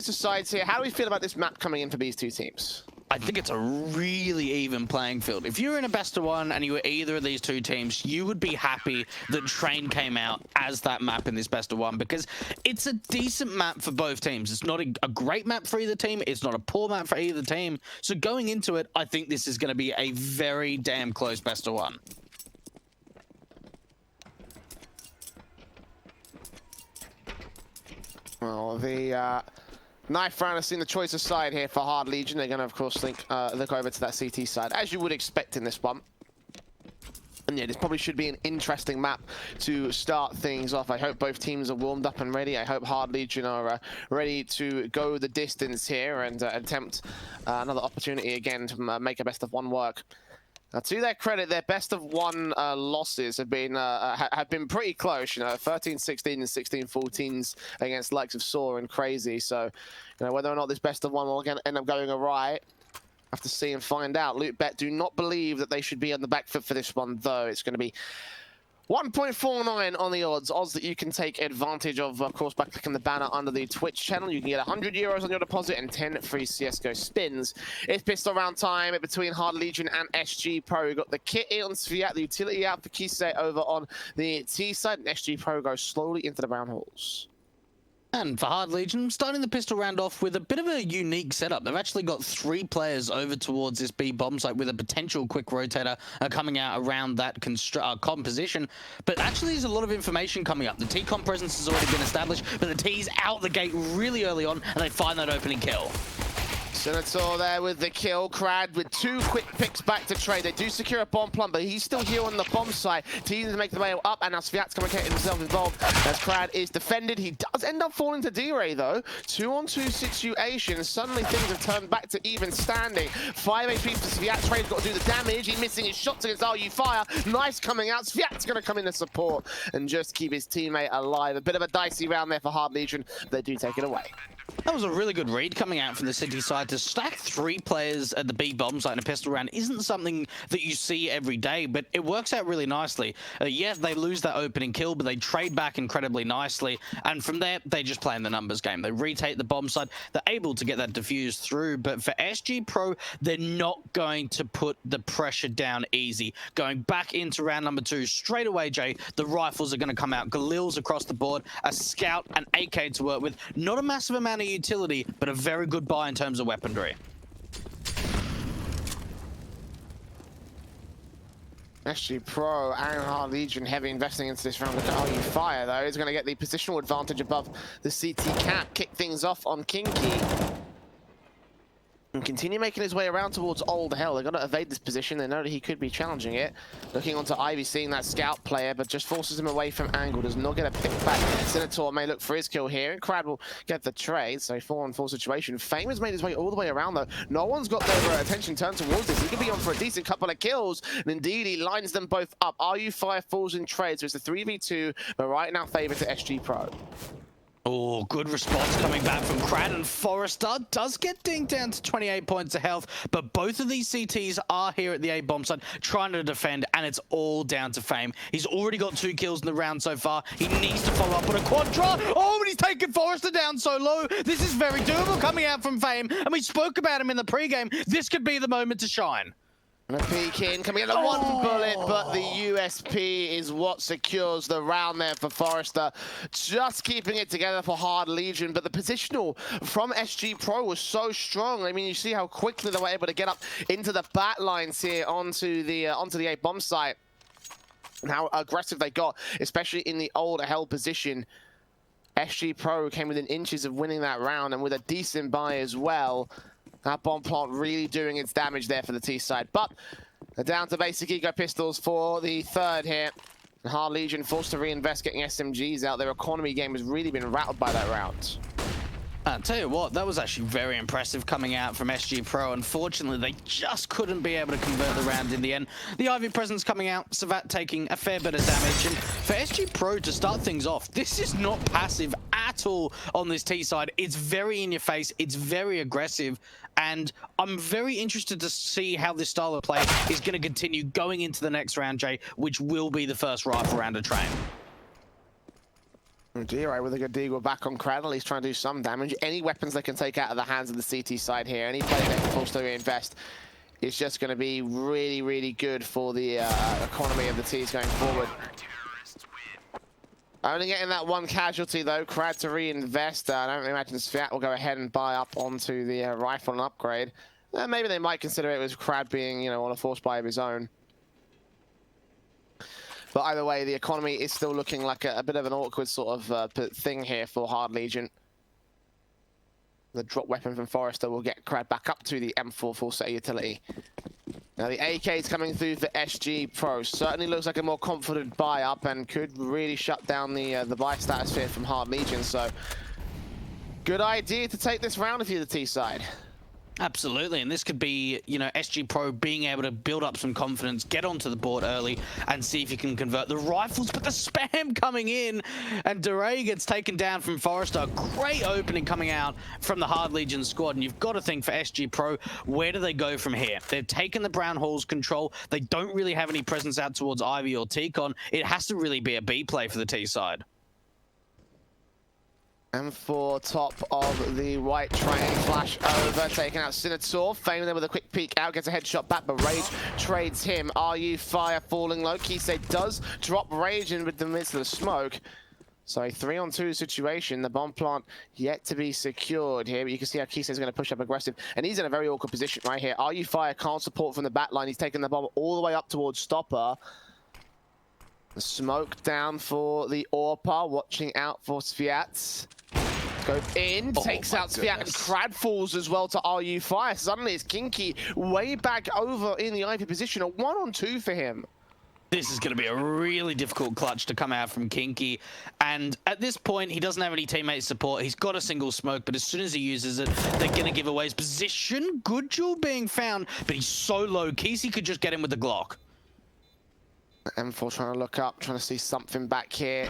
choice of sides here. How do we feel about this map coming in for these two teams? I think it's a really even playing field. If you're in a best of one and you were either of these two teams, you would be happy that Train came out as that map in this best of one, because it's a decent map for both teams. It's not a great map for either team. It's not a poor map for either team. So going into it, I think this is going to be a very damn close best of one. Well, the Knife round has seen the choice of side here for Hard Legion. They're going to, of course, look over to that CT side, as you would expect in this one. And yeah, this probably should be an interesting map to start things off. I hope both teams are warmed up and ready. I hope Hard Legion are ready to go the distance here and attempt another opportunity again to make a best of one work. Now, to their credit, their best of one losses have been pretty close. You know, 13-16 and 16-14s against the likes of Saw and Crazy. So, you know, whether or not this best of one will again end up going awry, have to see and find out. Lootbet do not believe that they should be on the back foot for this one, though. It's going to be 1.49 on the odds that you can take advantage of course, by clicking the banner under the Twitch channel. You can get 100 euros on your deposit and 10 free CSGO spins. It's pistol round time between Hard Legion and SG Pro. We've got the kit in on Sviat, the utility out for Kise over on the T side, and SG Pro goes slowly into the brown halls. And for Hard Legion, starting the pistol round off with a bit of a unique setup. They've actually got 3 players over towards this B bomb site with a potential quick rotator coming out around that composition. But actually, there's a lot of information coming up. The T-com presence has already been established, but the T's out the gate really early on, and they find that opening kill. Senator there with the kill. Crad with 2 quick picks back to trade. They do secure a bomb plumb, but he's still here on the bomb site. Teams to make the way up, and now Sviat's going to get himself involved as Crad is defended. He does end up falling to D-Ray, though. 2-on-2 situation. Suddenly things have turned back to even standing. 5 HP for Sviat. Trade's got to do the damage. He's missing his shots against RU Fire. Nice coming out. Sviat's going to come in to support and just keep his teammate alive. A bit of a dicey round there for Hard Legion. They do take it away. That was a really good read coming out from the city side. To stack 3 players at the B bomb site in a pistol round isn't something that you see every day, but it works out really nicely. Yeah, they lose that opening kill, but they trade back incredibly nicely, and from there, they just play in the numbers game. They retake the bomb site. They're able to get that diffused through, but for SG Pro, they're not going to put the pressure down easy. Going back into round number 2, straight away, Jay, the rifles are going to come out. Galil's across the board, a scout, an AK to work with. Not a massive amount of utility, but a very good buy in terms of weaponry. SG Pro and Hard Legion heavy investing into this round. Look at RU Fire, though. He's going to get the positional advantage above the CT cap. Kick things off on Kinky. And continue making his way around towards Old Hell. They're going to evade this position. They know that he could be challenging it. Looking onto Ivy, seeing that scout player, but just forces him away from angle. Does not get a pick back. Senator may look for his kill here, and Crad will get the trade. So 4-on-4 situation. Fame has made his way all the way around, though. No one's got their attention turned towards this. He could be on for a decent couple of kills. And indeed, he lines them both up. RU Fire falls in trade, so it's a 3v2, but right now favored to SG Pro. Oh, good response coming back from Crad, and Forrester does get dinged down to 28 points of health, but both of these CTs are here at the A bomb site trying to defend, and it's all down to Fame. He's already got 2 kills in the round so far. He needs to follow up on a quadra. Oh, but he's taken Forrester down so low. This is very doable coming out from Fame, and we spoke about him in the pregame. This could be the moment to shine. And a peek in, coming in at 1 bullet, but the USP is what secures the round there for Forrester. Just keeping it together for Hard Legion, but the positional from SG Pro was so strong. I mean, you see how quickly they were able to get up into the bat lines here onto the A bomb site, and how aggressive they got, especially in the old hell position. SG Pro came within inches of winning that round, and with a decent buy as well. That bomb plant really doing its damage there for the T side. But they're down to basic eco pistols for the 3rd here. And Hard Legion forced to reinvest, getting SMGs out. Their economy game has really been rattled by that round. I'll tell you what, that was actually very impressive coming out from SG Pro. Unfortunately, they just couldn't be able to convert the round in the end. The Ivy presence coming out, Savat taking a fair bit of damage. And for SG Pro to start things off, this is not passive at all on this T side. It's very in your face, it's very aggressive, and I'm very interested to see how this style of play is going to continue going into the next round, Jay, which will be the first rifle round of Train. D-Ray with a good deagle back on Cradle. He's trying to do some damage. Any weapons they can take out of the hands of the CT side here, any play they can force to reinvest, is just going to be really, really good for the economy of the T's going forward. Only getting that one casualty though, Crad to reinvest. I don't imagine Sviat will go ahead and buy up onto the rifle and upgrade. Maybe they might consider it was Crad being, you know, on a force buy of his own. But either way, the economy is still looking like a bit of an awkward sort of thing here for Hard Legion. The drop weapon from Forrester will get Crad back up to the M4 full set utility. Now the AK is coming through for SG Pro. Certainly looks like a more confident buy up and could really shut down the buy stratosphere from Hard Legion. So good idea to take this round if you're the T side. Absolutely, and this could be, you know, SG Pro being able to build up some confidence, get onto the board early, and see if you can convert the rifles, but the spam coming in, and DeRay gets taken down from Forrester. Great opening coming out from the Hard Legion squad, and you've got to think for SG Pro, where do they go from here? They've taken the Brown Hall's control. They don't really have any presence out towards Ivy or T-Con. It has to really be a B play for the T side. M4 top of the white train, flash over, taking out Senator. Fame there with a quick peek out, gets a headshot back, but Rage trades him. RU Fire falling low. Kisei does drop Rage in with the midst of the smoke. So a 3-on-2 situation. The bomb plant yet to be secured here, but you can see how Kisei is going to push up aggressive, and he's in a very awkward position right here. RU Fire can't support from the back line. He's taking the bomb all the way up towards Stopper. The smoke down for the Orpa, watching out for Sviat. Go in, takes out Sviat, and Crad falls as well to RU Fire. Suddenly it's Kinky way back over in the Ivy position, a 1-on-2 for him. This is going to be a really difficult clutch to come out from Kinky, and at this point he doesn't have any teammate support. He's got a single smoke, but as soon as he uses it, they're going to give away his position. Good jewel being found, but he's so low. Kesey could just get him with the Glock. M4 trying to look up, trying to see something back here.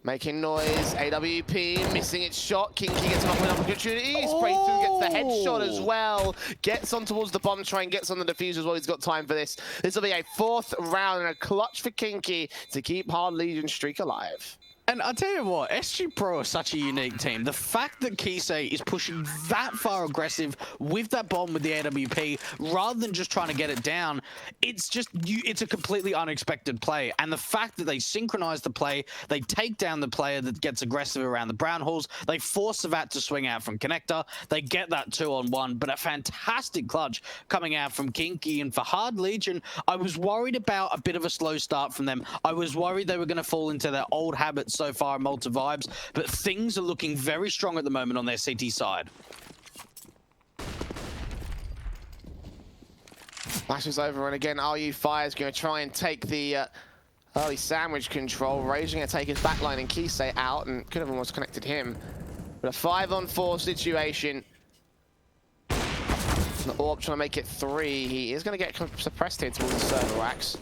Making noise, AWP missing its shot. Kinky gets an opportunity, sprays through, gets the headshot as well. Gets on towards the bomb train, gets on the defuse as well. He's got time for this. This will be a 4th round and a clutch for Kinky to keep Hard Legion streak alive. And I'll tell you what, SG Pro are such a unique team. The fact that Kisei is pushing that far aggressive with that bomb with the AWP, rather than just trying to get it down, it's just, it's a completely unexpected play. And the fact that they synchronize the play, they take down the player that gets aggressive around the Brown Halls, they force Savat to swing out from Connector, they get that 2-on-1, but a fantastic clutch coming out from Kinky. And for Hard Legion, I was worried about a bit of a slow start from them. I was worried they were going to fall into their old habits so far in Malta vibes, but things are looking very strong at the moment on their CT side. Flashes over, and again, RU Fire is going to try and take the early sandwich control. Raging going to take his backline and Kisei out, and could have almost connected him. But a 5-on-4 situation. The Orb trying to make it 3. He is going to get suppressed here towards the server racks.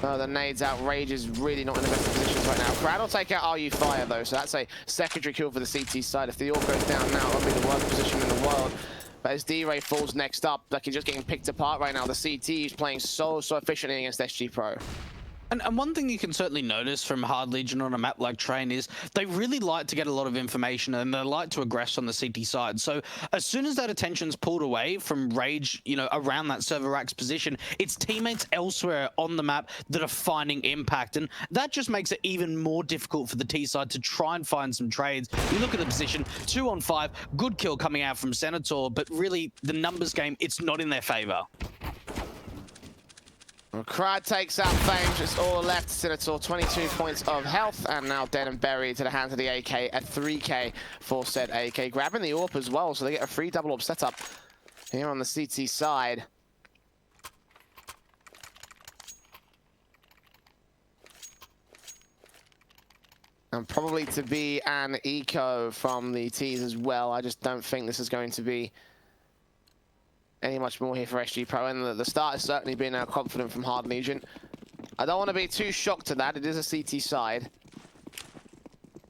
Oh, the nades out. Rage is really not in the best positions right now. Crad will take out RU Fire though, so that's a secondary kill for the CT side. If the Orb goes down now, it'll be the worst position in the world. But as D-Ray falls next up, like he's just getting picked apart right now. The CT is playing so efficiently against SG Pro. And one thing you can certainly notice from Hard Legion on a map like Train is they really like to get a lot of information, and they like to aggress on the CT side. So as soon as that attention's pulled away from Rage, you know, around that server rack's position, it's teammates elsewhere on the map that are finding impact. And that just makes it even more difficult for the T side to try and find some trades. You look at the position, 2-on-5, good kill coming out from Senator, but really the numbers game, it's not in their favor. Well, Crad takes out Fame, just all left. Senator, 22 points of health, and now dead and buried to the hands of the AK, a 3K for said AK. Grabbing the AWP as well, so they get a free double AWP setup here on the CT side. And probably to be an eco from the T's as well. I just don't think this is going to be any much more here for SG Pro, and the start has certainly been confident from Hard Legion. I don't want to be too shocked at that. It is a CT side.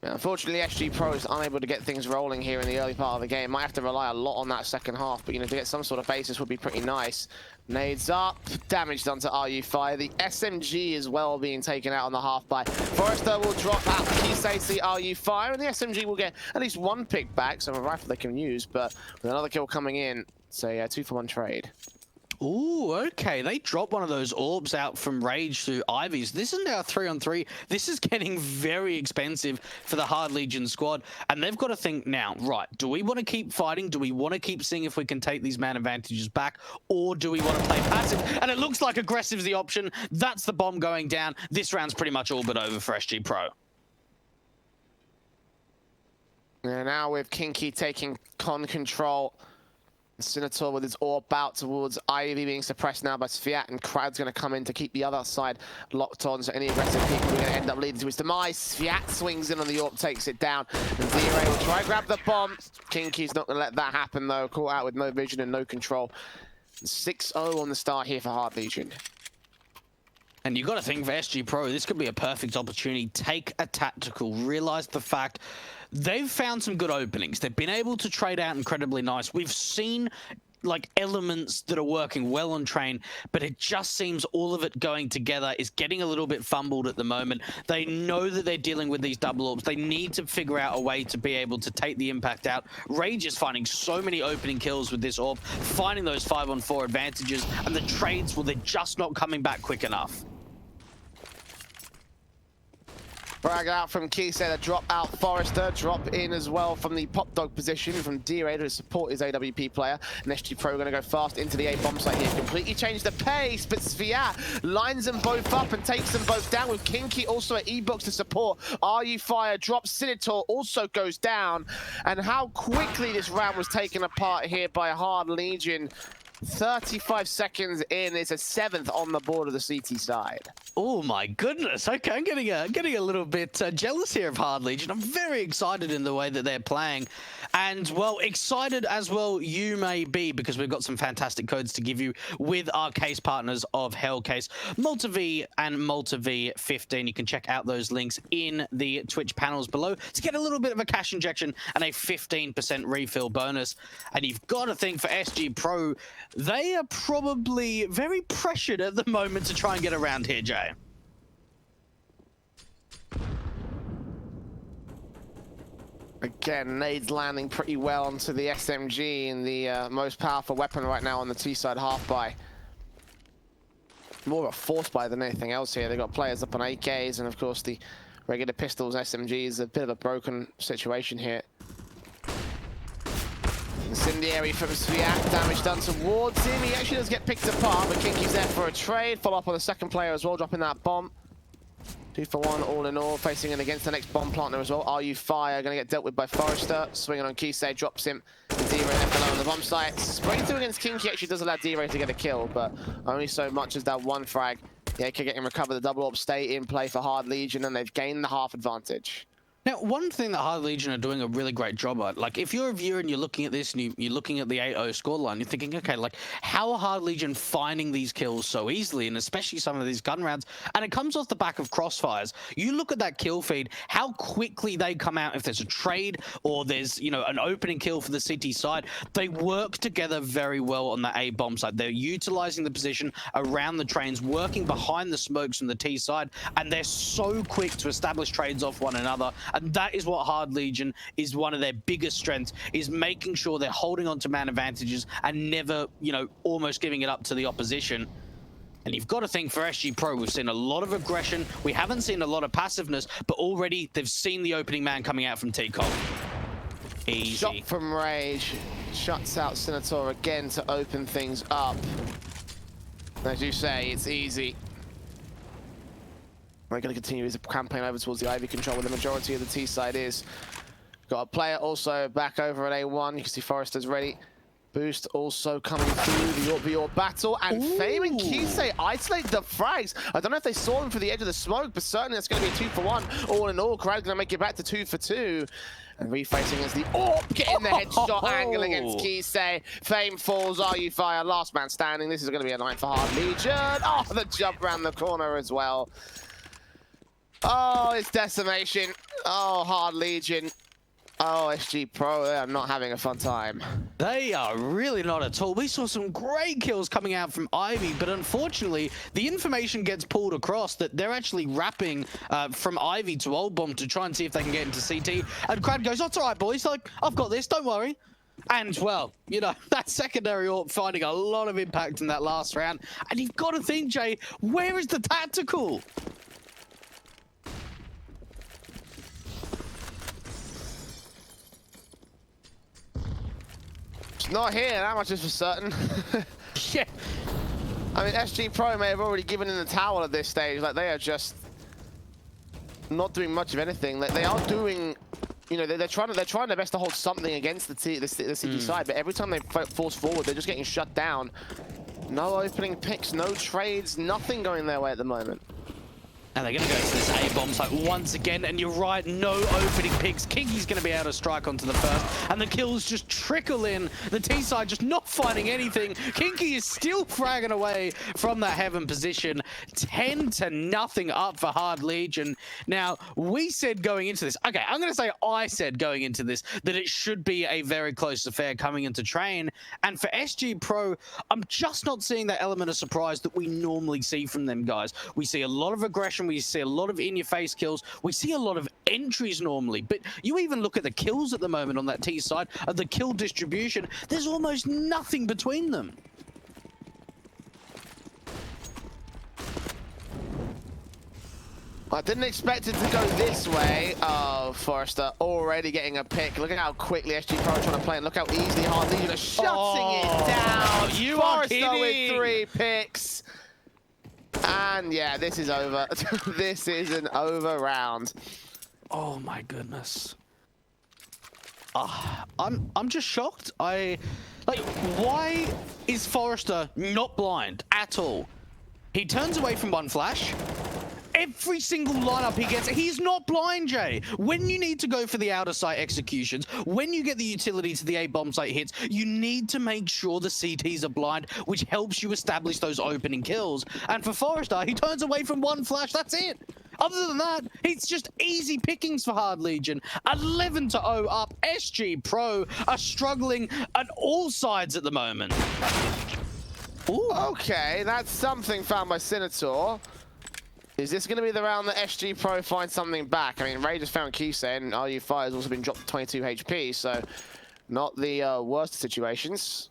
Unfortunately, SG Pro is unable to get things rolling here in the early part of the game. Might have to rely a lot on that second half, but to get some sort of basis would be pretty nice. Nades up, damage done to RU Fire. The SMG as well being taken out on the half by Forrester will drop out. Kisei the RU Fire, and the SMG will get at least one pick back, so a rifle they can use, but with another kill coming in, it's a 2-for-1 trade. Ooh, okay. They dropped one of those orbs out from Rage through Ivies. This is now 3-on-3. This is getting very expensive for the Hard Legion squad. And they've got to think now, right, do we want to keep fighting? Do we want to keep seeing if we can take these man advantages back? Or do we want to play passive? And it looks like aggressive's the option. That's the bomb going down. This round's pretty much all but over for SG Pro. And now with Kinky taking control. Senator with his orb out towards Ivy being suppressed now by Sviat, and Krad's going to come in to keep the other side locked on, so any aggressive people are going to end up leading to his demise. Sviat swings in on the orb, takes it down, and Zero will try grab the bomb. Kinky's not going to let that happen though, caught out with no vision and no control. 6-0 on the start here for Hard Legion. And you've got to think for SG Pro, this could be a perfect opportunity. Take a tactical, realize the fact they've found some good openings. They've been able to trade out incredibly nice. We've seen like elements that are working well on train, but it just seems all of it going together is getting a little bit fumbled at the moment. They know that they're dealing with these double orbs. They need to figure out a way to be able to take the impact out. Rage is finding so many opening kills with this orb, finding those 5-on-4 advantages, and the trades, well, they're just not coming back quick enough. Frag out from Kisei, drop out Forrester, drop in as well from the pop dog position from D-Ray to support his AWP player. And SG Pro going to go fast into the A bomb site here, completely change the pace, but Sviat lines them both up and takes them both down with Kinky also at E-Box to support. RU Fire drops, Sinitor also goes down. And how quickly this round was taken apart here by Hard Legion. 35 seconds in, it's a 7th on the board of the CT side. Oh my goodness. Okay, I'm getting a little bit jealous here of Hard Legion. I'm very excited in the way that they're playing. And, well, excited as well you may be, because we've got some fantastic codes to give you with our case partners of Hellcase, Malta V and Malta V15. You can check out those links in the Twitch panels below to get a little bit of a cash injection and a 15% refill bonus. And you've got to think for SG Pro, they are probably very pressured at the moment to try and get around here, Jay. Again, nades landing pretty well onto the SMG, and the most powerful weapon right now on the T-side half buy. More of a force buy than anything else here. They've got players up on AKs, and of course the regular pistols, SMGs, a bit of a broken situation here. Incendiary from Sviat, damage done towards him. He actually does get picked apart, but Kinky's there for a trade. Follow up on the second player as well, dropping that bomb. 2-for-1 all in all, facing in against the next bomb planter as well. RU Fire going to get dealt with by Forrester. Swinging on Kisei, drops him. D-Ray left alone on the bomb site. Spraying through against Kinky actually does allow D-Ray to get a kill, but only so much as that one frag. Yeah, can get him recover. The double orb stay in play for Hard Legion, and they've gained the half advantage. Now, one thing that Hard Legion are doing a really great job at, like, if you're a viewer and you're looking at this and you're looking at the 8-0 scoreline, you're thinking, okay, like, how are Hard Legion finding these kills so easily, and especially some of these gun rounds? And it comes off the back of crossfires. You look at that kill feed, how quickly they come out if there's a trade or there's, you know, an opening kill for the CT side. They work together very well on the A bomb side. They're utilizing the position around the trains, working behind the smokes from the T side, and they're so quick to establish trades off one another. And that is what Hard Legion is one of their biggest strengths, is making sure they're holding on to man advantages and never, you know, almost giving it up to the opposition. And you've got to think for SG Pro, we've seen a lot of aggression. We haven't seen a lot of passiveness, but already they've seen the opening man coming out from T-Com. Easy. Shot from Rage. Shuts out Senator again to open things up. As you say, it's easy. We're going to continue his campaign over towards the Ivy control, where the majority of the T side is. Got a player also back over at A1. You can see Forrester's ready. Boost also coming through the orb battle, and Fame and Kisei isolate the frags. I don't know if they saw him for the edge of the smoke, but certainly it's going to be a 2-for-1. All in all, Krad's going to make it back to 2-for-2. And refacing as the orb, getting the headshot angle against Kisei. Fame falls, RU Fire, last man standing. This is going to be a night for Hard Legion. Oh, the jump around the corner as well. Oh, it's decimation. Oh, Hard Legion. Oh, SG Pro, they are not having a fun time. They are really not at all. We saw some great kills coming out from Ivy, but unfortunately, the information gets pulled across that they're actually wrapping from Ivy to Old Bomb to try and see if they can get into CT. And Crad goes, "Oh, it's all right, boys. Like, I've got this. Don't worry." And, well, you know, that secondary AWP finding a lot of impact in that last round. And you've got to think, Jay, where is the tactical? It's not here, that much is for certain. Yeah. I mean, SG Pro may have already given in the towel at this stage. Like, they are just not doing much of anything. Like, they are doing, you know, they're trying their best to hold something against the CT side, but every time they force forward, they're just getting shut down. No opening picks, no trades, nothing going their way at the moment. And they're going to go to this A-bomb site once again, and you're right, no opening picks. Kinky's going to be able to strike onto the first, and the kills just trickle in. The T-side just not finding anything. Kinky is still fragging away from that heaven position. 10-0 up for Hard Legion. Now, we said going into this, okay, I'm going to say I said going into this, that it should be a very close affair coming into train. And for SG Pro, I'm just not seeing that element of surprise that we normally see from them, guys. We see a lot of aggression. We see a lot of in-your-face kills. We see a lot of entries normally, but you even look at the kills at the moment on that T side, of the kill distribution, there's almost nothing between them. I didn't expect it to go this way. Oh, Forrester already getting a pick. Look at how quickly SG Pro are trying to play, and look how easily Hard Legion are shutting it down. You Forrester are kidding. with 3 picks. And yeah, this is over. This is an over round. Oh my goodness. I'm just shocked. Why is Forrester not blind at all? He turns away from one flash. Every single lineup he gets, he's not blind, Jay. When you need to go for the outer site executions, when you get the utility to the A-bomb site hits, you need to make sure the CTs are blind, which helps you establish those opening kills. And for Forrester, he turns away from one flash, that's it. Other than that, it's just easy pickings for Hard Legion. 11-0 up. SG Pro are struggling at all sides at the moment. Ooh. Okay, that's something found by Senator. Is this going to be the round that SG Pro finds something back? I mean, Ray just found Q-Say, and RU5 has also been dropped to 22 HP, so not the worst of situations.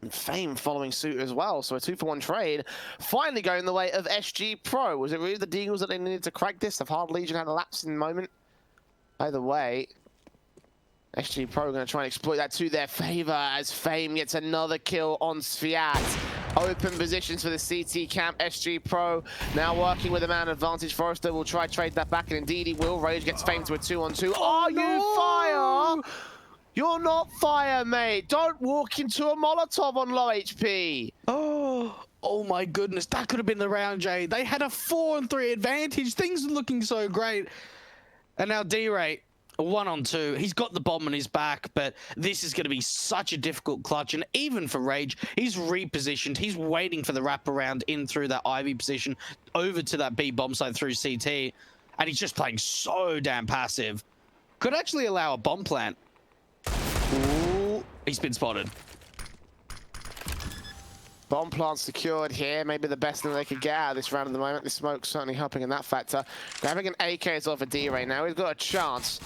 And Fame following suit as well, so a 2-for-1 trade finally going the way of SG Pro. Was it really the Deagles that they needed to crack this? Have Hard Legion had a lapsing moment? Either way, SG Pro are going to try and exploit that to their favor as Fame gets another kill on Sviat. Open positions for the CT camp. SG Pro now working with a man advantage. Forrester will try trade that back, and indeed he will. Rage gets Fame to a 2-on-2. Are you fire? You're not fire, mate. Don't walk into a Molotov on low HP. Oh my goodness, that could have been the round, Jay. They had a 4-on-3 advantage. Things are looking so great. And now D-Ray, 1-on-2. He's got the bomb on his back, but this is going to be such a difficult clutch. And even for Rage, he's repositioned. He's waiting for the wraparound in through that Ivy position over to that B bomb site through CT. And he's just playing so damn passive. Could actually allow a bomb plant. Ooh, he's been spotted. Bomb plant secured here. Maybe the best thing they could get out of this round at the moment. The smoke certainly helping in that factor. Grabbing an AK as well for D-Ray now. He's got a chance.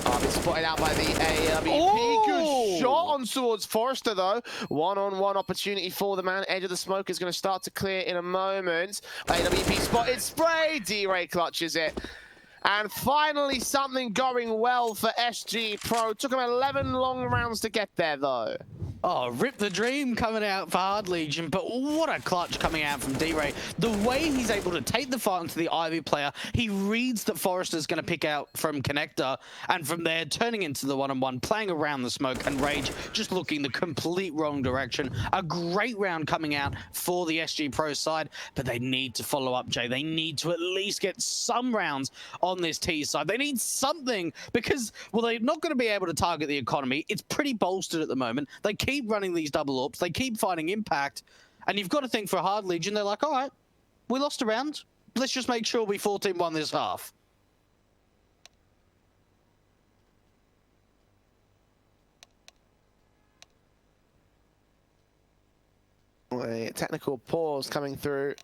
Oh, been spotted out by the AWP. Good shot on towards Forrester, though. One-on-one opportunity for the man. Edge of the smoke is going to start to clear in a moment. AWP spotted. Spray. D-Ray clutches it. And finally, something going well for SG Pro. Took him 11 long rounds to get there, though. Oh, rip the dream coming out for Hard Legion, but what a clutch coming out from D-Ray. The way he's able to take the fight onto the Ivy player, he reads that Forrester's going to pick out from Connector, and from there, turning into the one-on-one, playing around the smoke, and Rage just looking the complete wrong direction. A great round coming out for the SG Pro side, but they need to follow up, Jay. They need to at least get some rounds on this T side. They need something, because, well, they're not going to be able to target the economy. It's pretty bolstered at the moment. They keep running these double AWPs. They keep finding impact. And you've got to think for Hard Legion, they're like, all right, we lost a round. let's just make sure we 14-1 this half. A technical pause coming through.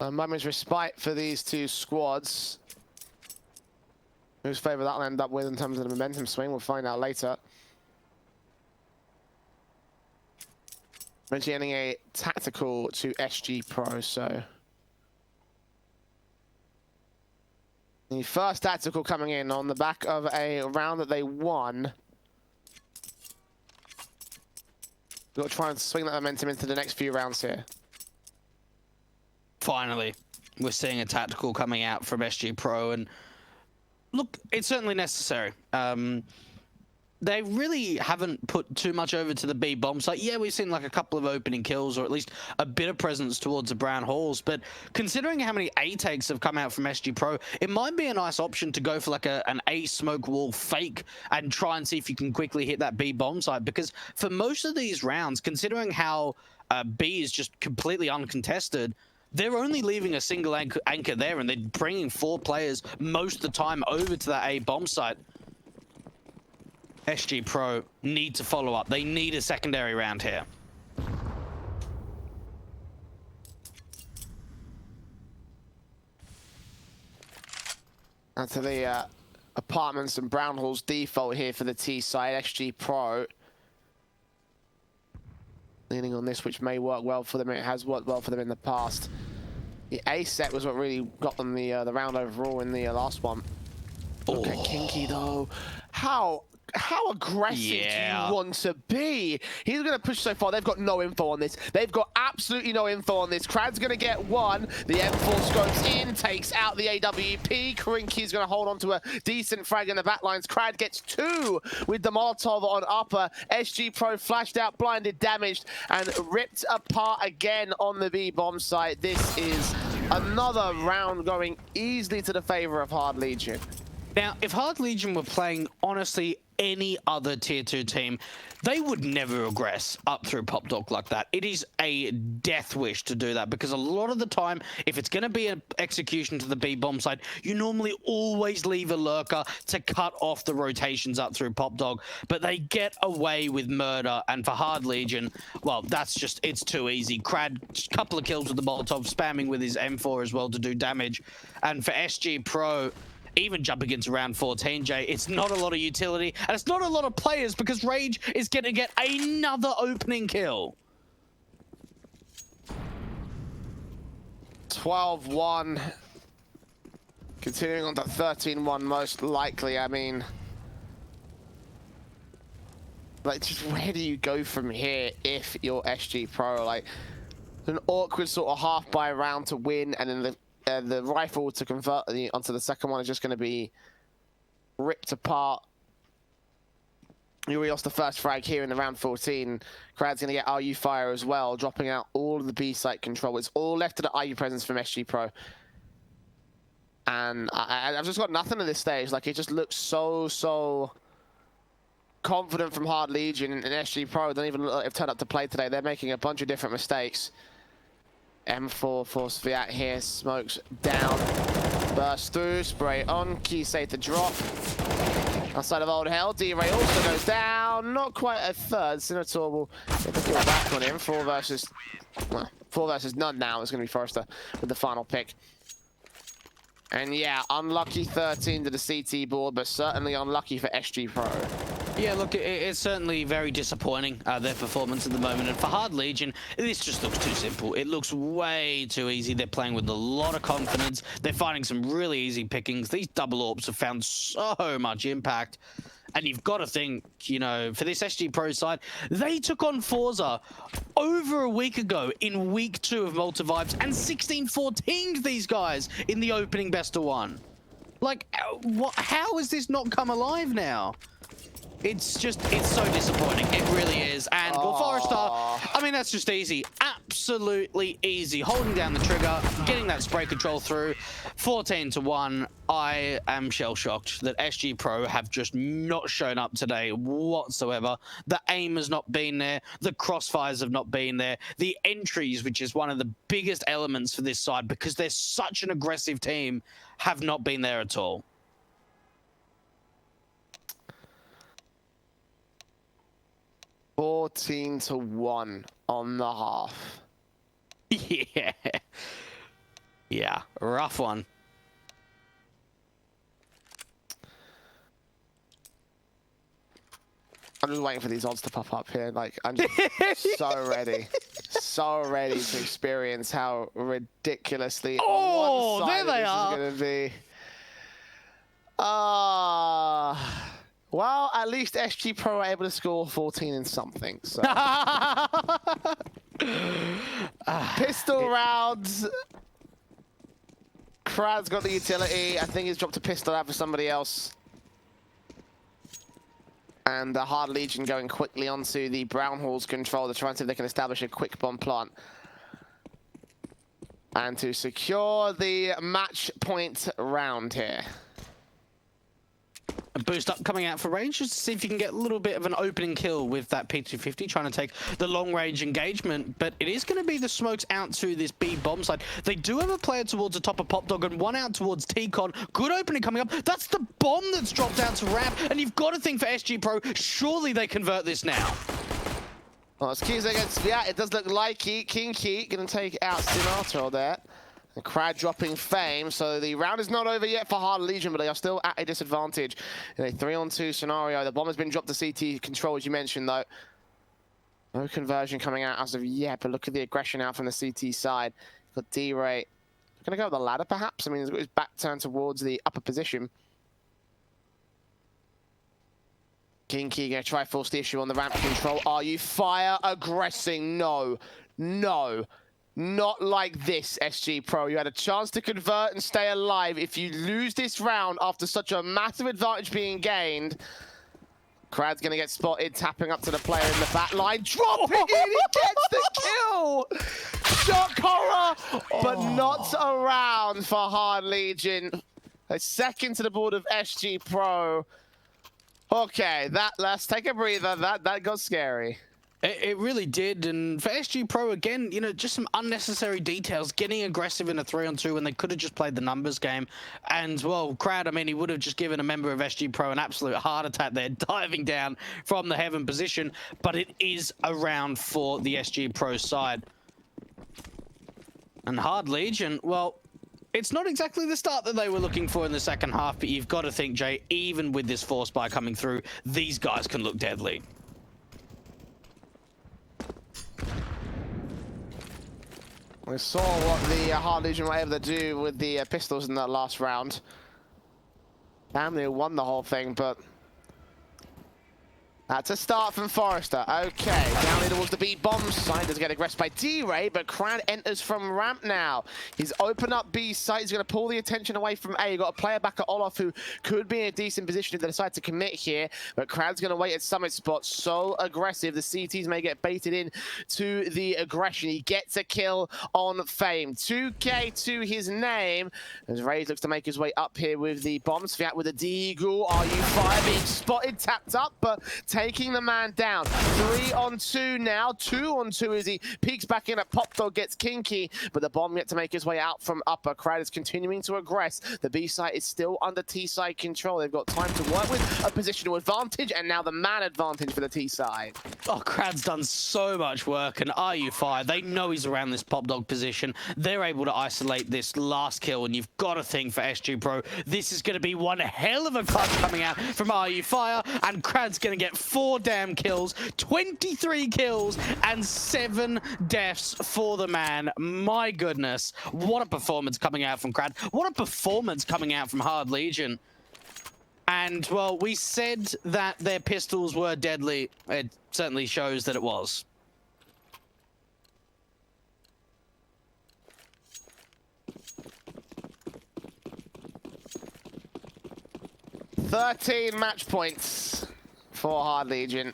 A moment's respite for these two squads. Whose favour that'll end up with in terms of the momentum swing, we'll find out later. Eventually ending a tactical to SG Pro, so. The first tactical coming in on the back of a round that they won. We've got to try and swing that momentum into the next few rounds here. Finally, we're seeing a tactical coming out from SG Pro, and look, it's certainly necessary. They really haven't put too much over to the B bomb site. Yeah, we've seen like a couple of opening kills, or at least a bit of presence towards the brown halls. But considering how many A takes have come out from SG Pro, it might be a nice option to go for like an A smoke wall fake and try and see if you can quickly hit that B bomb site. Because for most of these rounds, considering how B is just completely uncontested, they're only leaving a single anchor there, and they're bringing 4 players most of the time over to that A bomb site. SG Pro need to follow up. They need a secondary round here. And to the apartments and brown halls default here for the T side, SG Pro. Leaning on this, which may work well for them. It has worked well for them in the past. The A set was what really got them the round overall in the last one. Look at Kinky though. How aggressive do you want to be? He's going to push so far. They've got no info on this. They've got absolutely no info on this. Krad's going to get 1. The M4 scopes in, takes out the AWP. Krinky's going to hold on to a decent frag in the backlines. Krad gets 2 with the Molotov on upper. SG Pro flashed out, blinded, damaged, and ripped apart again on the B bomb site. This is another round going easily to the favor of Hard Legion. Now, if Hard Legion were playing, honestly, any other tier 2 team, they would never regress up through Pop Dog like that. It is a death wish to do that, because a lot of the time, if it's going to be an execution to the B bomb side, you normally always leave a lurker to cut off the rotations up through Pop Dog, but they get away with murder. And for Hard Legion, well, that's just, it's too easy. Krad, a couple of kills with the Molotov, spamming with his M4 as well to do damage. And for SG Pro, even jumping into round 14, Jay, it's not a lot of utility, and it's not a lot of players, because Rage is going to get another opening kill. 12-1. Continuing on to 13-1 most likely. I mean, like, just where do you go from here if you're SG Pro? Like, an awkward sort of half by round to win, and then the rifle to convert onto the second one is just going to be ripped apart. Yuri lost the first frag here in the round 14. Krad's going to get RU fire as well, dropping out all of the B site control. It's all left to the IU presence from SG Pro. And I've just got nothing at this stage. Like, it just looks so confident from Hard Legion, and SG Pro don't even look like they've turned up to play today. They're making a bunch of different mistakes. M4 force Fiat here, smokes down, burst through, spray on, key safe to drop. Outside of Old Hell, D-Ray also goes down, not quite a third. Senator will get the kill back on him. 4 versus none now. It's going to be Forrester with the final pick. And yeah, unlucky 13 to the CT board, but certainly unlucky for SG Pro. Yeah, look, it's certainly very disappointing, their performance at the moment. And for Hard Legion, this just looks too simple. It looks way too easy. They're playing with a lot of confidence. They're finding some really easy pickings. These double orbs have found so much impact. And you've got to think, you know, for this SG Pro side, they took on Forza over a week ago in week 2 of Malta Vibes, and 16-14'd these guys in the opening best of 1. Like, how has this not come alive now? It's so disappointing. It really is. And well, Forrester, I mean, that's just easy. absolutely easy. Holding down the trigger, getting that spray control through. 14-1. I am shell-shocked that SG Pro have just not shown up today whatsoever. The aim has not been there. The crossfires have not been there. The entries, which is one of the biggest elements for this side because they're such an aggressive team, have not been there at all. 14-1 on the half. Yeah. Yeah, rough one. I'm just waiting for these odds to pop up here. Like, I'm just so ready. So ready to experience how ridiculously Oh, there they this are. is going to be. Well, at least SG Pro are able to score 14 and something. So. Pistol rounds. Krad's got the utility. I think he's dropped a pistol out for somebody else. And the Hard Legion going quickly onto the Brown Hall's control to try and see if they can establish a quick bomb plant. And to secure the match point round here. A boost up coming out for range just to see if you can get a little bit of an opening kill with that P250, trying to take the long range engagement. But it is going to be the smokes out to this B bomb side. They do have a player towards the top of Pop Dog and one out towards T-Con. Good opening coming up. That's the bomb that's dropped out to Ramp. And you've got to think for SG Pro, surely they convert this now. Well, as Keys against, yeah, it does look like King Key going to take out Sinatra there. And Crad dropping Fame, so the round is not over yet for Hard Legion, but they are still at a disadvantage in a 3-on-2 scenario. The bomb has been dropped to CT control, as you mentioned, though. No conversion coming out as of yet, but look at the aggression out from the CT side. Got D-Ray. Going to go with the ladder, perhaps? I mean, he's got his back turned towards the upper position. Kinky going to try force the issue on the ramp control. Are you fire aggressing? No. No. Not like this, SG Pro. You had a chance to convert and stay alive. If you lose this round after such a massive advantage being gained, Krad's going to get spotted, tapping up to the player in the back line. Dropping in, he gets the kill! Shock horror, but not around for Hard Legion. A second to the board of SG Pro. Okay, let's take a breather. That got scary. It really did, and for SG Pro, again, you know, just some unnecessary details, getting aggressive in a 3-on-2 when they could have just played the numbers game. And, well, Crad, I mean, he would have just given a member of SG Pro an absolute heart attack there, diving down from the heaven position, but it is a round for the SG Pro side. And Hard Legion, well, it's not exactly the start that they were looking for in the second half, but you've got to think, Jay, even with this force buy coming through, these guys can look deadly. We saw what the Hard Legion were able to do with the pistols in that last round. Family won the whole thing, but that's a start from Forrester. Okay, down towards the B bomb side. Does get aggressed by D-Ray, but Crad enters from ramp now. He's opened up B site. He's going to pull the attention away from A. You've got a player back at Olaf who could be in a decent position if they decide to commit here, but Crad's going to wait at summit spot. So aggressive. The CTs may get baited in to the aggression. He gets a kill on Fame. 2K to his name. As Raze looks to make his way up here with the bombs. Fiat with a D-Ghoul. Are you fire? Being spotted, tapped up, but taking the man down. 3-on-2 now. 2-on-2 as he peeks back in at Pop Dog, gets Kinky, but the bomb yet to make his way out from upper. Crad is continuing to aggress. The B site is still under T side control. They've got time to work with a positional advantage, and now the man advantage for the T side. Oh, Crad's done so much work, and Are You Fire? They know he's around this Pop Dog position. They're able to isolate this last kill, and you've got to think for SG Pro, this is going to be one hell of a clutch coming out from Are You Fire, and Crad's going to get 4 damn kills, 23 kills, and 7 deaths for the man. My goodness, what a performance coming out from Crad. What a performance coming out from Hard Legion. And, well, we said that their pistols were deadly. It certainly shows that it was. ...13 match points for Hard Legion.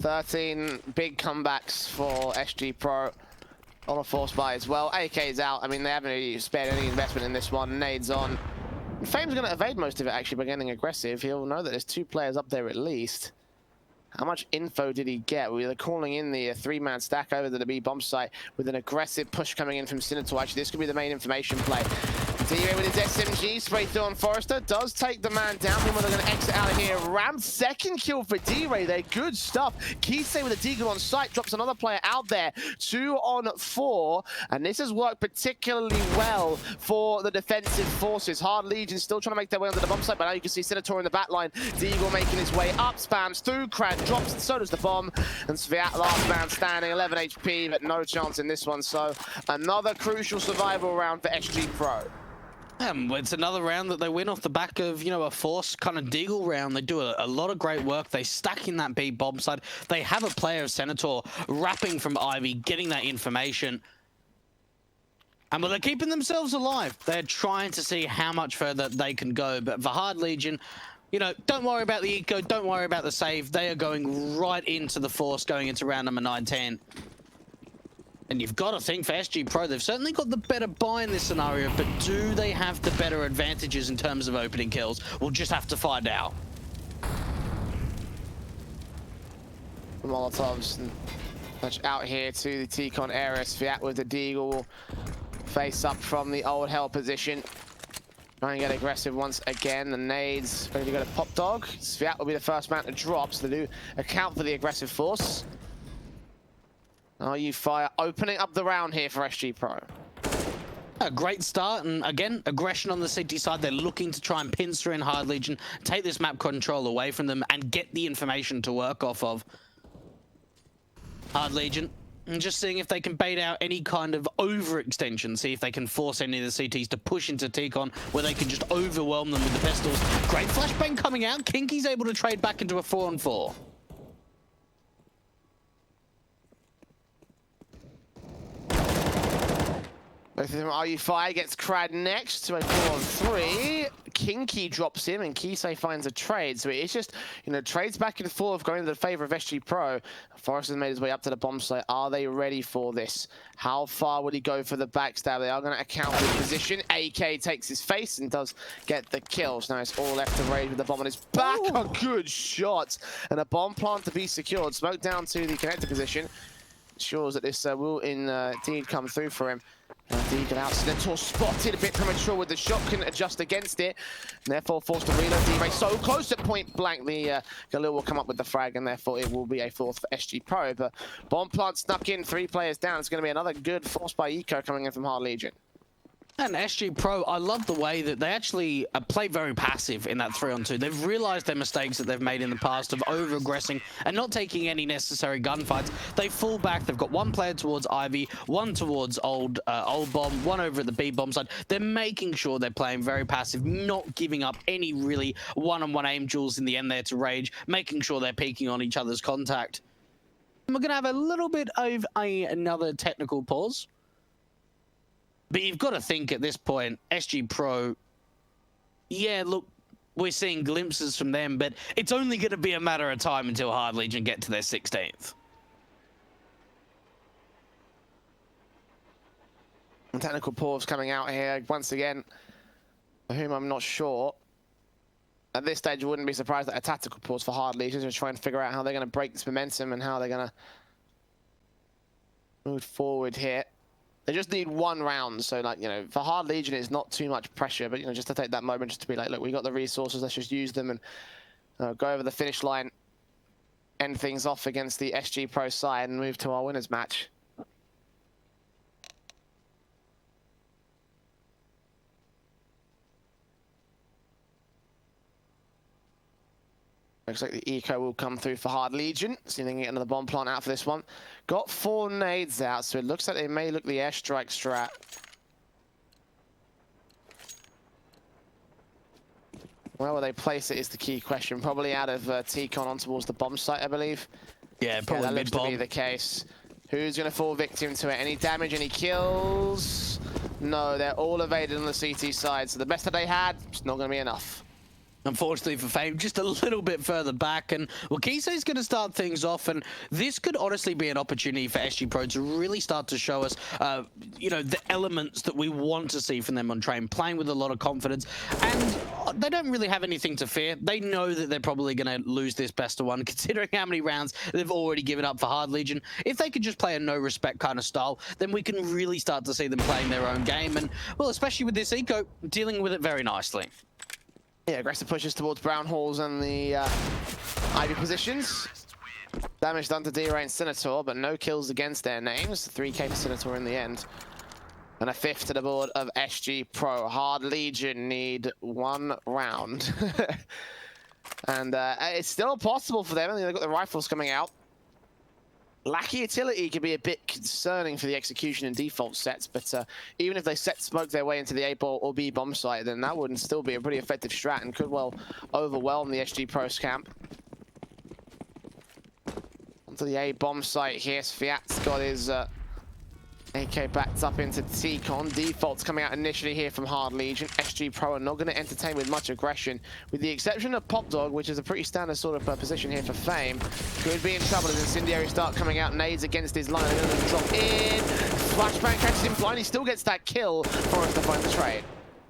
13 big comebacks for SG Pro on a force buy as well. AK's out. I mean, they haven't really spared any investment in this one. Nades on. Fame's going to evade most of it, actually, by getting aggressive. He'll know that there's 2 players up there at least. How much info did he get? We were calling in the 3-man stack over to the B bomb site with an aggressive push coming in from Sinator. Actually, this could be the main information play. D-Ray with his SMG, spray through on Forrester, does take the man down. Meanwhile, they're going to exit out of here. Ram, second kill for D-Ray there. Good stuff. Kisei with a deagle on site, drops another player out there. 2 on 4, and this has worked particularly well for the defensive forces. Hard Legion still trying to make their way onto the bomb site, but now you can see Sinator in the back line. Deagle making his way up, spams through, Crad drops, and so does the bomb. And Sviat, last man standing, 11 HP, but no chance in this one. So another crucial survival round for SG Pro. It's another round that they win off the back of, you know, a force kind of deagle round. They do a lot of great work. They stack in that B bomb side. They have a player of Senator wrapping from Ivy, getting that information. And well, they're keeping themselves alive. They're trying to see how much further they can go. But for Hard Legion, you know, don't worry about the eco. Don't worry about the save. They are going right into the force, going into round number 9-10. And you've got to think for SG Pro, they've certainly got the better buy in this scenario, but do they have the better advantages in terms of opening kills? We'll just have to find out. Molotovs out here to the T-Con area. Sviat with the deagle. Face up from the old hell position. Try and get aggressive once again. The nades ready to go to Pop Dog. Sviat will be the first man to drop, so they do account for the aggressive force. Are you fire opening up the round here for SG Pro? A great start, and again, aggression on the CT side. They're looking to try and pincer in Hard Legion, take this map control away from them, and get the information to work off of. Hard Legion, and just seeing if they can bait out any kind of overextension, see if they can force any of the CTs to push into T-Con, where they can just overwhelm them with the pistols. Great flashbang coming out. Kinky's able to trade back into a 4-on-4. Both of them RU5 gets Crad next to a 4-on-3. Kinky drops him and Kisei finds a trade. So it's just, you know, trades back and forth going to the favor of SG Pro. Forrest has made his way up to the bomb site. Are they ready for this? How far would he go for the backstab? They are going to account for the position. AK takes his face and does get the kills. Now it's all left to Rage with the bomb on his back. Ooh. A good shot. And a bomb plant to be secured. Smoke down to the connector position. Ensures that this will indeed come through for him. Deagle out, Sinator spotted a bit premature with the shot, couldn't adjust against it, and therefore forced to reload. D-Ray so close at point blank, the Galil will come up with the frag, and therefore it will be a fourth for SG Pro. But bomb plant snuck in, 3 players down. It's going to be another good force by Eco coming in from Hard Legion. And SG Pro, I love the way that they actually play very passive in that 3-on-2. They've realized their mistakes that they've made in the past of over-aggressing and not taking any necessary gunfights. They fall back. They've got 1 player towards Ivy, 1 towards Old Bomb, 1 over at the B Bomb side. They're making sure they're playing very passive, not giving up any really one-on-one aim duels in the end there to Rage, making sure they're peeking on each other's contact. And we're going to have a little bit of another technical pause. But you've got to think at this point, SG Pro, yeah, look, we're seeing glimpses from them, but it's only going to be a matter of time until Hard Legion get to their 16th. Technical pause coming out here once again, for whom I'm not sure. At this stage, I wouldn't be surprised at a tactical pause for Hard Legion to try and figure out how they're going to break this momentum and how they're going to move forward here. They just need 1 round, so like, you know, for Hard Legion it's not too much pressure, but you know, just to take that moment just to be like, look, we got the resources, let's just use them and go over the finish line, end things off against the SG Pro side and move to our winners match. Looks like the eco will come through for Hard Legion. See if they can get another bomb plant out for this one. Got 4 nades out, so it looks like they may look the airstrike strat. Where will they place it is the key question. Probably out of T-Con on towards the bomb site, I believe. Yeah, probably that looks mid-bomb. to be the case. Who's going to fall victim to it? Any damage, any kills? No, they're all evaded on the CT side, so the best that they had, it's not going to be enough. Unfortunately for Fame, just a little bit further back, and well, Kisei's going to start things off, and this could honestly be an opportunity for SG Pro to really start to show us, you know, the elements that we want to see from them on train, playing with a lot of confidence, and they don't really have anything to fear. They know that they're probably going to lose this best of one, considering how many rounds they've already given up for Hard Legion. If they could just play a no-respect kind of style, then we can really start to see them playing their own game, and, well, especially with this eco, dealing with it very nicely. Yeah, aggressive pushes towards Brown Halls and the Ivy positions. Damage done to D-Ray and Senator, but no kills against their names. 3k for Senator in the end. And a 5th to the board of SG Pro. Hard Legion need 1 round. And it's still possible for them. They've got the rifles coming out. Lack of utility could be a bit concerning for the execution and default sets, but even if they set smoke their way into the A or B bomb site, then that wouldn't still be a pretty effective strat and could well overwhelm the SG Pros camp. Onto the A bomb site here, Sviat's got his AK backed up into T-Con. Default's coming out initially here from Hard Legion. SG Pro are not going to entertain with much aggression, with the exception of Pop Dog, which is a pretty standard sort of position here for Fame. Could be in trouble as incendiary start coming out. Nades against his line. They're going to drop in. Flashbang catches him blind. He still gets that kill for us to find the trade.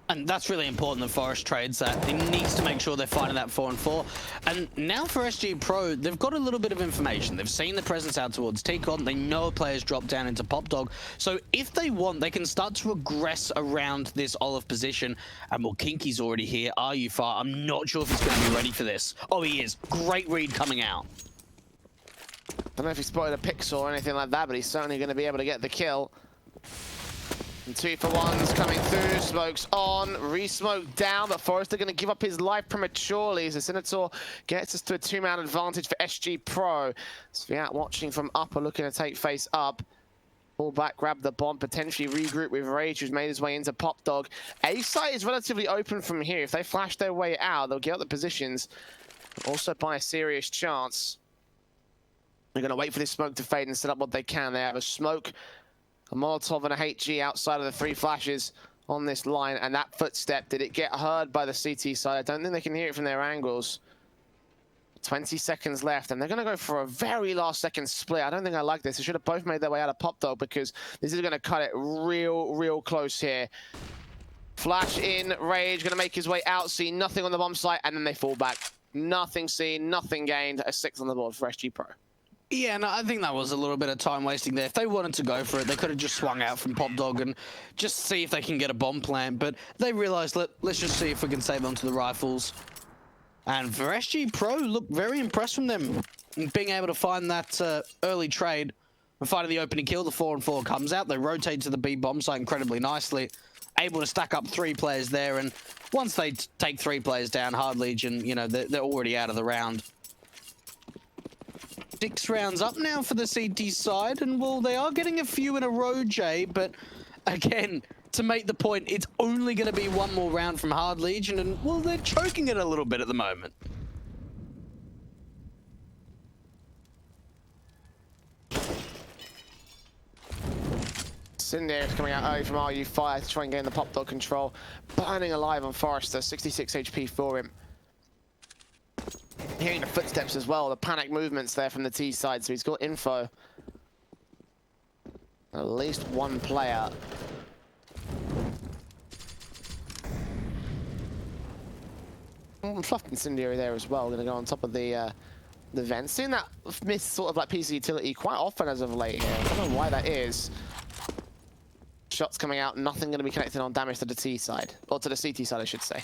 And that's really important that Forest trades that. He needs to make sure they're finding that 4-on-4. And now for SG Pro, they've got a little bit of information. They've seen the presence out towards T-Con. They know a player's dropped down into Pop Dog. So if they want, they can start to aggress around this Olive position. And well, Kinky's already here. Are you far? I'm not sure if he's going to be ready for this. Oh, he is. Great read coming out. I don't know if he spotted a pixel or anything like that, but he's certainly going to be able to get the kill. And 2-for-1s coming through, smokes on, re-smoke down, but Forrester going to give up his life prematurely as the Senator gets us to a 2-man advantage for SG Pro. Sviat watching from upper, looking to take face up. Pull back, grab the bomb, potentially regroup with Rage, who's made his way into Pop Dog. A site is relatively open from here. If they flash their way out, they'll get out the positions. Also by a serious chance. They're going to wait for this smoke to fade and set up what they can. They have a smoke, a Molotov and a HG outside of the 3 flashes on this line, and that footstep, did it get heard by the CT side? I don't think they can hear it from their angles. 20 seconds left, and they're going to go for a very last second split. I don't think I like this. They should have both made their way out of Pop Dog because this is going to cut it real close here. Flash in, Rage going to make his way out, see nothing on the bomb site, and then they fall back. Nothing seen, nothing gained. A 6 on the board for SG Pro. Yeah, no, I think that was a little bit of time wasting there. If they wanted to go for it, they could have just swung out from Pop Dog and just see if they can get a bomb plant. But they realized, let's just see if we can save on to the rifles. And for SG Pro, look very impressed from them being able to find that early trade and finding the opening kill. The 4-on-4 comes out. They rotate to the B bomb site incredibly nicely. Able to stack up 3 players there. And once they take 3 players down, Hard Legion, you know, they're already out of the round. 6 rounds up now for the CT side, and well, they are getting a few in a row, Jay, but again, to make the point, it's only going to be 1 more round from Hard Legion, and well, they're choking it a little bit at the moment. Cindy coming out early from RU Fire to try and gain the Pop Dog control. Burning alive on Forrester, 66 HP for him. Hearing the footsteps as well, the panic movements there from the T side, so he's got info. At least 1 player. Fluffed Incendiary there as well, going to go on top of the vent. Seeing that miss sort of like PC utility quite often as of late here. I don't know why that is. Shots coming out, nothing going to be connected on damage to the T side, or to the CT side I should say.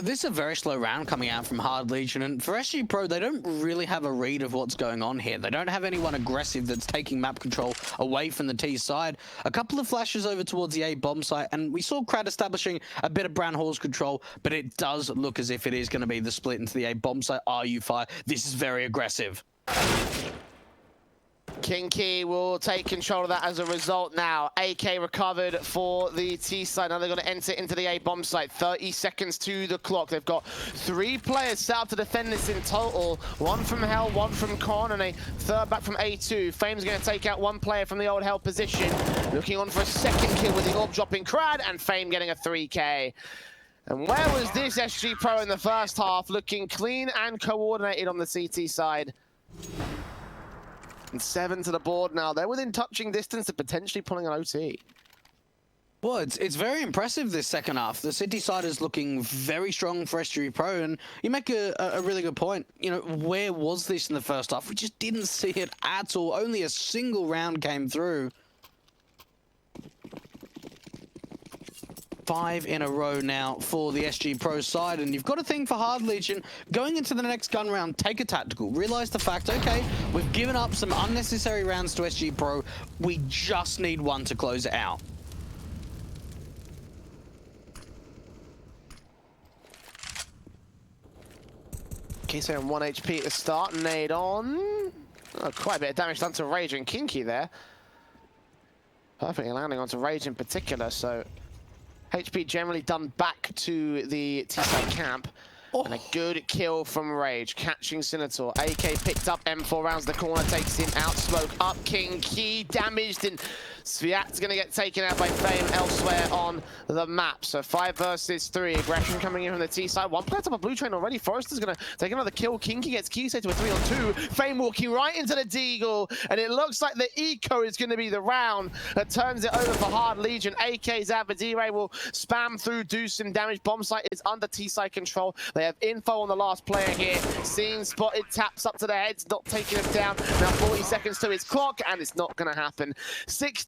This is a very slow round coming out from Hard Legion, and for SG Pro, they don't really have a read of what's going on here. They don't have anyone aggressive that's taking map control away from the T side. A couple of flashes over towards the A bomb site, and we saw Crad establishing a bit of Brown Hall's control, but it does look as if it is going to be the split into the A bomb site. RU Fire, this is very aggressive. Kinky will take control of that as a result now. AK recovered for the T side. Now they're going to enter into the A bomb site. 30 seconds to the clock. They've got 3 players set up to defend this in total. 1 from Hell, 1 from Con, and a 3rd back from A2. Fame's going to take out 1 player from the old Hell position. Looking on for a 2nd kill with the orb dropping Crad, and Fame getting a 3K. And where was this SG Pro in the first half? Looking clean and coordinated on the CT side. And 7 to the board now. They're within touching distance of potentially pulling an OT. Well, it's very impressive this second half. The City side is looking very strong for SG Pro, and you make a really good point. You know, where was this in the first half? We just didn't see it at all. Only a single round came through. 5 in a row now for the SG Pro side, and you've got to think for Hard Legion, going into the next gun round, take a tactical. Realize the fact, okay, we've given up some unnecessary rounds to SG Pro. We just need one to close it out. Keyso on 1 HP at the start, nade on. Oh, quite a bit of damage done to Rage and Kinky there. Perfectly landing onto Rage in particular, so HP generally done back to the T-side camp. Oh. And a good kill from Rage, catching Sinator. AK picked up, M4 rounds the corner, takes him out, smoke up, Kinky damaged, and Sviat's gonna get taken out by Fame elsewhere on the map. So 5 versus 3, aggression coming in from the T side. One player up a blue train already. Forrester's gonna take another kill. Kinky gets Keyso to a 3-on-2. Fame walking right into the Deagle, and it looks like the eco is gonna be the round that turns it over for Hard Legion. AK's out, but D-Ray will spam through, do some damage. Bomb site is under T-side control. They have info on the last player here. Seen, spotted, taps up to the heads, not taking him down. Now 40 seconds to his clock, and it's not gonna happen. 6